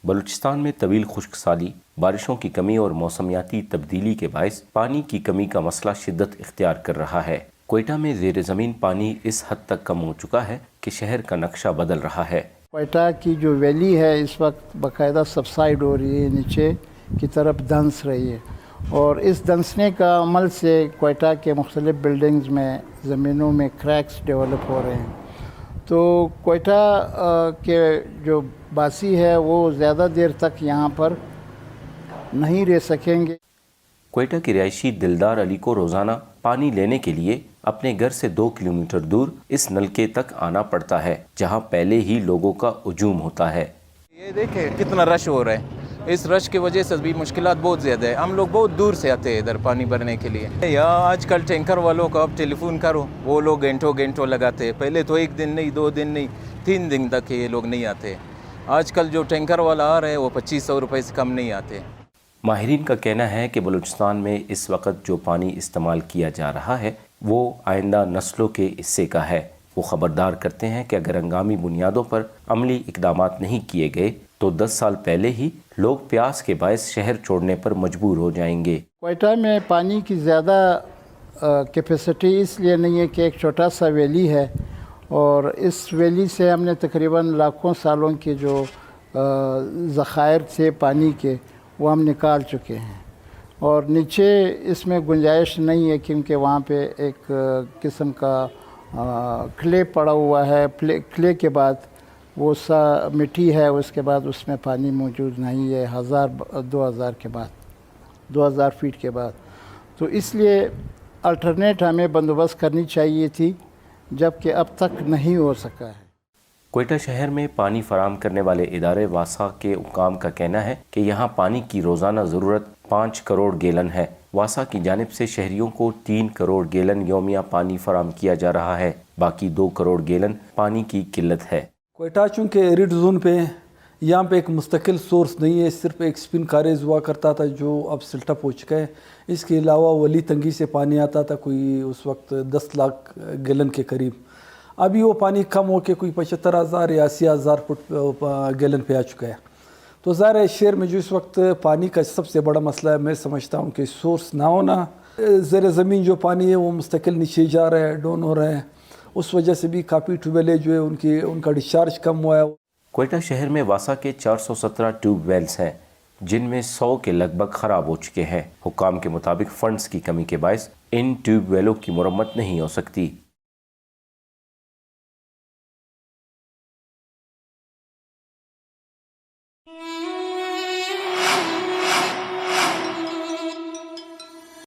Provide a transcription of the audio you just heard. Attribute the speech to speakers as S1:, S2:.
S1: بلوچستان میں طویل خشک سالی، بارشوں کی کمی اور موسمیاتی تبدیلی کے باعث پانی کی کمی کا مسئلہ شدت اختیار کر رہا ہے۔ کوئٹہ میں زیر زمین پانی اس حد تک کم ہو چکا ہے کہ شہر کا نقشہ بدل رہا ہے۔
S2: کوئٹہ کی جو ویلی ہے اس وقت باقاعدہ سبسائڈ ہو رہی ہے، نیچے کی طرف دھنس رہی ہے، اور اس دھنسنے کا عمل سے کوئٹہ کے مختلف بلڈنگز میں زمینوں میں کریکس ڈیولپ ہو رہے ہیں۔ تو کوئٹہ کے جو باسی ہے وہ زیادہ دیر تک یہاں پر نہیں رہ سکیں گے۔
S1: کوئٹہ کے رہائشی دلدار علی کو روزانہ پانی لینے کے لیے اپنے گھر سے 2 کلومیٹر دور اس نلکے تک آنا پڑتا ہے، جہاں پہلے ہی لوگوں کا ہجوم ہوتا ہے۔
S3: یہ دیکھیں کتنا رش ہو رہا ہے، اس رش کی وجہ سے بھی مشکلات بہت زیادہ ہے۔ ہم لوگ بہت دور سے آتے ہیں ادھر پانی بھرنے کے لیے۔ یا آج کل ٹینکر والوں کو اب ٹیلی فون کرو، وہ لوگ گھنٹوں لگاتے ہیں۔ پہلے تو 1 دن نہیں، 2 دن نہیں، 3 دن تک یہ لوگ نہیں آتے۔ آج کل جو ٹینکر والا آ رہے ہیں وہ 2500 روپے سے کم نہیں آتے۔
S1: ماہرین کا کہنا ہے کہ بلوچستان میں اس وقت جو پانی استعمال کیا جا رہا ہے وہ آئندہ نسلوں کے حصے کا ہے۔ وہ خبردار کرتے ہیں کہ اگر ہنگامی بنیادوں پر عملی اقدامات نہیں کیے گئے تو 10 سال پہلے ہی لوگ پیاس کے باعث شہر چھوڑنے پر مجبور ہو جائیں گے۔
S2: کوئٹہ میں پانی کی زیادہ کیپیسٹی اس لیے نہیں ہے کہ ایک چھوٹا سا ویلی ہے، اور اس ویلی سے ہم نے تقریباً لاکھوں سالوں کے جو ذخائر تھے پانی کے وہ ہم نکال چکے ہیں، اور نیچے اس میں گنجائش نہیں ہے کیونکہ وہاں پہ ایک قسم کا کلے پڑا ہوا ہے۔ کلے کے بعد وہ سا مٹی ہے، اس کے بعد اس میں پانی موجود نہیں ہے 2000 فیٹ کے بعد۔ تو اس لیے الٹرنیٹ ہمیں بندوبست کرنی چاہیے تھی، جبکہ اب تک نہیں ہو سکا ہے۔
S1: کوئٹہ شہر میں پانی فراہم کرنے والے ادارے واسا کے حکام کا کہنا ہے کہ یہاں پانی کی روزانہ ضرورت 5 کروڑ گیلن ہے۔ واسا کی جانب سے شہریوں کو 3 کروڑ گیلن یومیہ پانی فراہم کیا جا رہا ہے، باقی 2 کروڑ گیلن پانی کی قلت ہے۔
S4: کوئٹہ چونکہ ایرڈ زون پہ یہاں پہ ایک مستقل سورس نہیں ہے، صرف ایک سپن کاریز ہوا کرتا تھا جو اب سلٹ اپ ہو چکا ہے۔ اس کے علاوہ ولی تنگی سے پانی آتا تھا، کوئی اس وقت 10 لاکھ گیلن کے قریب۔ ابھی وہ پانی کم ہو کے کوئی 75,000 یا 80,000 فٹ گیلن پہ آ چکا ہے۔ تو ظاہر ہے شہر میں جو اس وقت پانی کا سب سے بڑا مسئلہ ہے، میں سمجھتا ہوں کہ سورس نہ ہونا، زیر زمین جو پانی ہے وہ مستقل نیچے جا رہا ہے، ڈاؤن ہو رہا ہے، اس وجہ سے بھی کافی ٹیوب جو ہے ان کا ڈسچارج کم ہوا ہے۔
S1: کوئٹہ شہر میں واسا کے 417 ٹیوب ویلز ہیں، جن میں 100 کے لگ بھگ خراب ہو چکے ہیں۔ حکام کے مطابق فنڈز کی کمی کے باعث ان ٹیوب ویلوں کی مرمت نہیں ہو سکتی۔